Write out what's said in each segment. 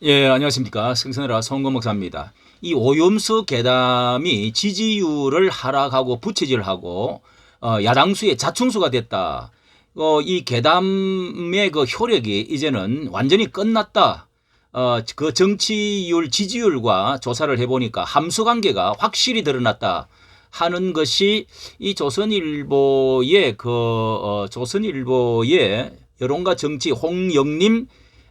예, 안녕하십니까. 승선이라 송건목사입니다. 이 오염수 괴담이 지지율을 하락하고 부채질하고 야당수의 자충수가 됐다. 이 괴담의 그 효력이 이제는 완전히 끝났다. 그 정치율 지지율과 조사를 해보니까 함수관계가 확실히 드러났다. 하는 것이 이 조선일보의 여론과 정치 홍영림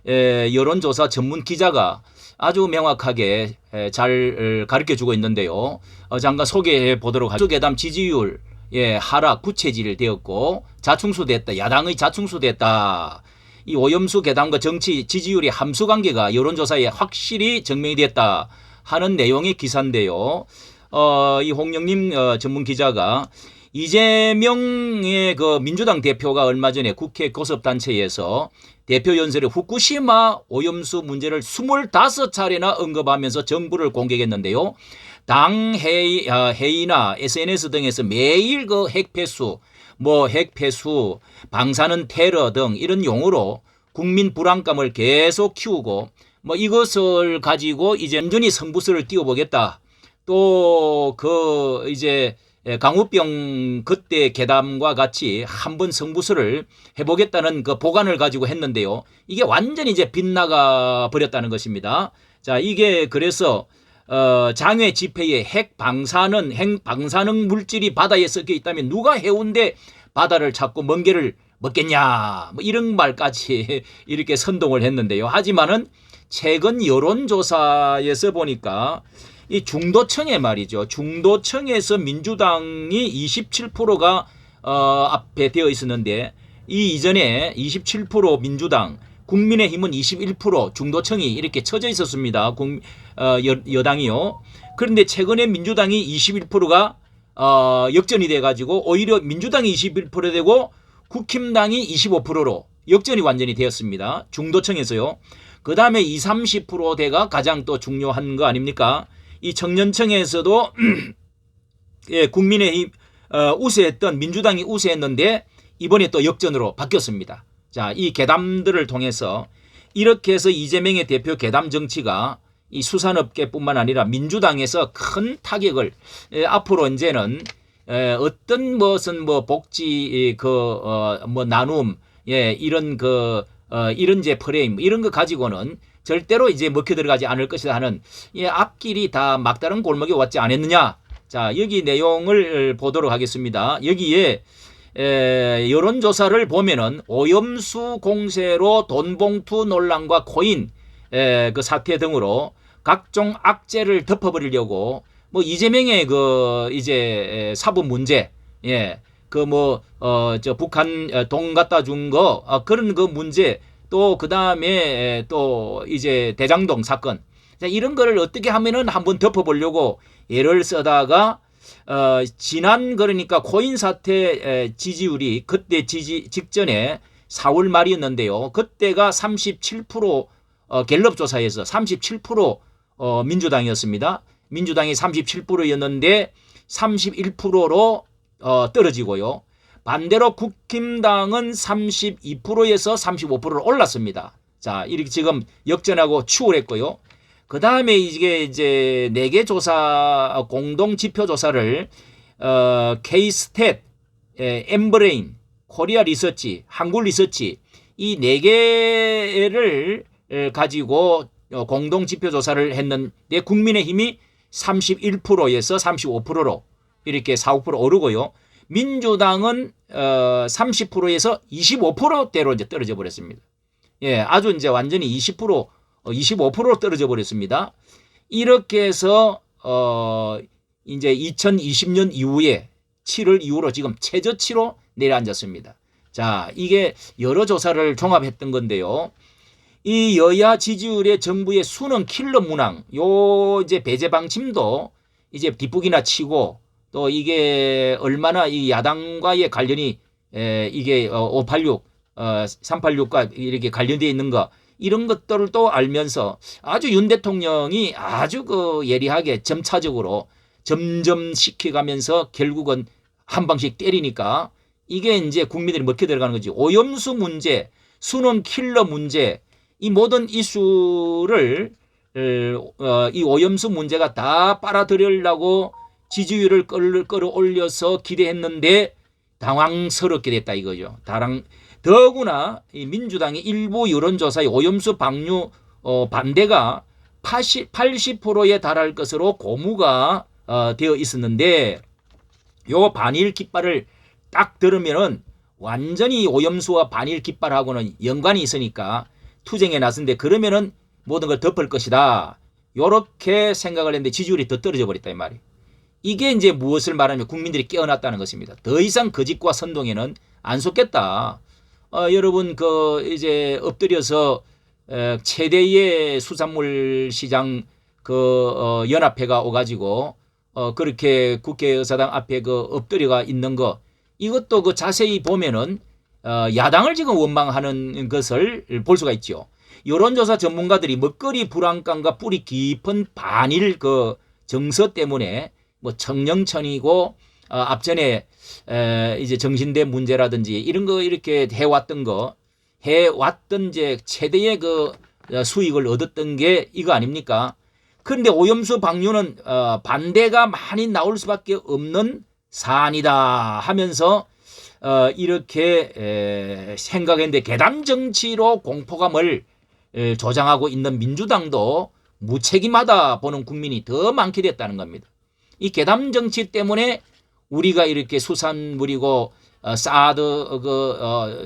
여론조사 전문 기자가 아주 명확하게 잘 가르쳐 주고 있는데요. 잠깐 소개해 보도록 하죠. 괴담 지지율 하락 부채질 되었고 자충수 됐다. 야당의 자충수 됐다. 이 오염수 괴담과 정치 지지율의 함수 관계가 여론조사에 확실히 증명이 됐다 하는 내용의 기사인데요. 이 홍영림 전문 기자가 이재명의 그 민주당 대표가 얼마 전에 국회 교섭단체에서 대표 연설에 후쿠시마 오염수 문제를 25차례나 언급하면서 정부를 공격했는데요. 당 회의나 SNS 등에서 매일 그 핵폐수, 핵폐수, 방사능 테러 등 이런 용어로 국민 불안감을 계속 키우고 이것을 가지고 이제 완전히 승부수를 띄워보겠다. 또 이제 강우병 그때 괴담과 같이 한번 승부수를 해보겠다는 그 보관을 가지고 했는데요. 이게 완전히 이제 빗나가 버렸다는 것입니다. 자, 이게 그래서 장외 지폐에 핵 방사능 물질이 바다에 섞여 있다면 누가 해운대 바다를 찾고 멍게를 먹겠냐, 이런 말까지 이렇게 선동을 했는데요. 하지만은 최근 여론조사에서 보니까 이 중도층에 말이죠. 중도층에서 민주당이 27%가 앞에 되어 있었는데 이 이전에 27% 민주당, 국민의힘은 21% 중도층이 이렇게 쳐져 있었습니다. 여당이요. 그런데 최근에 민주당이 21%가 역전이 돼가지고 오히려 민주당이 21% 되고 국힘당이 25%로 역전이 완전히 되었습니다. 중도층에서요. 그 다음에 20, 30%대가 가장 또 중요한 거 아닙니까? 이 청년층에서도 예, 국민의힘 우세했던 민주당이 우세했는데 이번에 또 역전으로 바뀌었습니다. 자, 이 괴담들을 통해서 이렇게 해서 이재명의 대표 괴담 정치가 이 수산업계뿐만 아니라 민주당에서 큰 타격을 앞으로 이제는 어떤 무슨 복지 나눔 이런 이런제 프레임 이런 거 가지고는 절대로 이제 먹혀 들어가지 않을 것이다 하는 앞길이 다 막다른 골목에 왔지 않았느냐. 자, 여기 내용을 보도록 하겠습니다. 여기에 여론조사를 보면은 오염수 공세로 돈봉투 논란과 코인 그 사태 등으로 각종 악재를 덮어버리려고 이재명의 이제 사법 문제, 북한 돈 갖다 준 거 그런 그 문제, 또 그 다음에 또 이제 대장동 사건, 자, 이런 거를 어떻게 하면은 한번 덮어보려고 예를 쓰다가 지난 그러니까 코인 사태 지지율이 그때 직전에 4월 말이었는데요. 그때가 37% 갤럽 조사에서 37% 민주당이었습니다. 민주당이 37%였는데 31%로 떨어지고요. 반대로 국힘당은 32%에서 35%로 올랐습니다. 자, 이렇게 지금 역전하고 추월했고요. 그 다음에 이게 이제 4개 조사, 공동 지표 조사를, K-스탯, 엠브레인, 코리아 리서치, 한국 리서치, 이 4개를 가지고 공동 지표 조사를 했는데 국민의힘이 31%에서 35%로 이렇게 4, 5% 오르고요. 민주당은 30%에서 25%대로 이제 떨어져 버렸습니다. 예, 아주 이제 완전히 25%로 떨어져 버렸습니다. 이렇게 해서 이제 2020년 이후에 7월 이후로 지금 최저치로 내려앉았습니다. 자, 이게 여러 조사를 종합했던 건데요. 이 여야 지지율의 정부의 수능 킬러 문항, 이제 배제 방침도 이제 뒷북이나 치고 또 이게 얼마나 이 야당과의 관련이 이게 586, 386과 이렇게 관련되어 있는가, 이런 것들을 또 알면서 아주 윤 대통령이 아주 예리하게 점차적으로 점점 시켜가면서 결국은 한 방씩 때리니까 이게 이제 국민들이 먹혀 들어가는 거지. 오염수 문제, 수능 킬러 문제, 이 모든 이슈를 이 오염수 문제가 다 빨아들이려고 지지율을 끌어올려서 기대했는데 당황스럽게 됐다 이거죠. 더구나 이 민주당의 일부 여론조사의 오염수 방류 반대가 80%에 달할 것으로 고무가 되어 있었는데 요 반일 깃발을 딱 들으면은 완전히 오염수와 반일 깃발하고는 연관이 있으니까 투쟁에 나섰는데 그러면은 모든 걸 덮을 것이다. 요렇게 생각을 했는데 지지율이 더 떨어져 버렸다 이 말이에요. 이게 이제 무엇을 말하면 국민들이 깨어났다는 것입니다. 더 이상 거짓과 선동에는 안 속겠다. 여러분 그 이제 엎드려서 최대의 수산물 시장 그 연합회가 오가지고 그렇게 국회의사당 앞에 그 엎드려가 있는 거 이것도 그 자세히 보면은 야당을 지금 원망하는 것을 볼 수가 있죠. 여론조사 전문가들이 먹거리 불안감과 뿌리 깊은 반일 그 정서 때문에 뭐 청령천이고 앞전에 이제 정신대 문제라든지 이런 거 이렇게 해왔던 이제 최대의 그 수익을 얻었던 게 이거 아닙니까? 그런데 오염수 방류는 반대가 많이 나올 수밖에 없는 사안이다 하면서 이렇게 생각했는데 계담 정치로 공포감을 조장하고 있는 민주당도 무책임하다 보는 국민이 더 많게 됐다는 겁니다. 이 계담 정치 때문에 우리가 이렇게 수산물이고 사드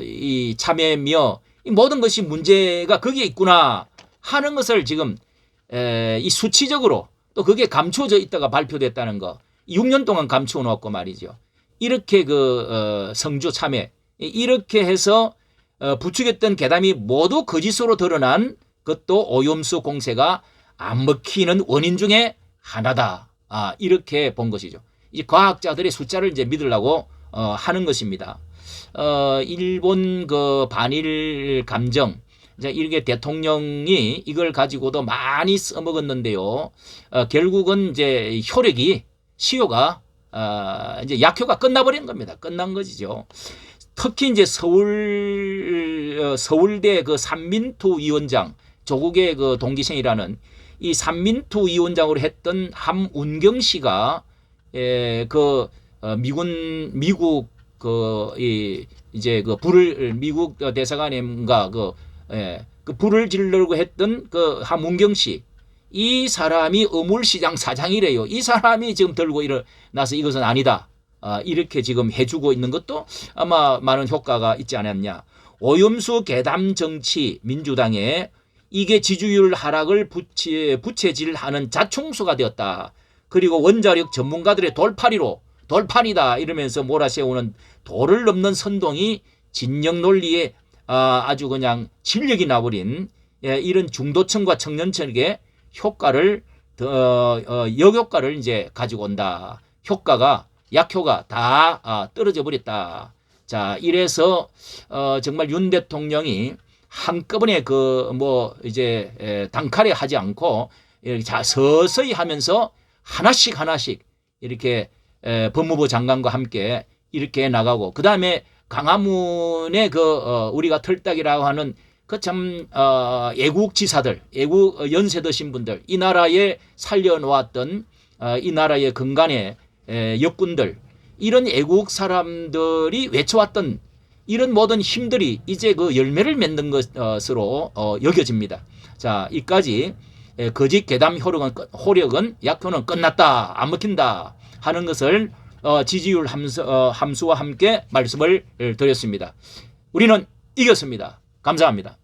이 참외며 이 모든 것이 문제가 거기에 있구나 하는 것을 지금 이 수치적으로 또 그게 감춰져 있다가 발표됐다는 거 6년 동안 감추어 놓았고 말이죠. 이렇게 그 성주 참외 이렇게 해서 부추겼던 계담이 모두 거짓으로 드러난 것도 오염수 공세가 안 먹히는 원인 중에 하나다. 이렇게 본 것이죠. 이 과학자들의 숫자를 이제 믿으려고 하는 것입니다. 일본 그 반일 감정 이제 이렇게 대통령이 이걸 가지고도 많이 써먹었는데요. 결국은 이제 시효가 이제 약효가 끝나버린 겁니다. 끝난 것이죠. 특히 이제 서울대 그 삼민투 위원장 조국의 그 동기생이라는 이 삼민투 위원장으로 했던 함운경 씨가 미국 이제 그 미국 대사관인가 그 불을 지르려고 했던 그 함운경 씨 이 사람이 어물시장 사장이래요. 이 사람이 지금 들고 일어나서 이것은 아니다. 이렇게 지금 해주고 있는 것도 아마 많은 효과가 있지 않았냐. 오염수 계담 정치 민주당에 이게 지지율 하락을 부채질하는 자충수가 되었다. 그리고 원자력 전문가들의 돌판이다 이러면서 몰아세우는 도를 넘는 선동이 진영 논리에 아주 그냥 진력이 나버린 이런 중도층과 청년층에게 역효과를 이제 가지고 온다. 약효가 다 떨어져 버렸다. 자, 이래서 정말 윤 대통령이 한꺼번에 이제 단칼에 하지 않고 서서히 하면서 하나씩 이렇게 법무부 장관과 함께 이렇게 나가고 그다음에 강화문에 우리가 털딱이라고 하는 애국 지사들, 애국 연세 드신 분들, 이 나라에 살려놓았던 이 나라의 근간의 역군들, 이런 애국 사람들이 외쳐왔던 이런 모든 힘들이 이제 그 열매를 맺는 것으로 여겨집니다. 자, 이까지 거짓 계담 효력은 약효는 끝났다, 안 먹힌다 하는 것을 지지율 함수와 함께 말씀을 드렸습니다. 우리는 이겼습니다. 감사합니다.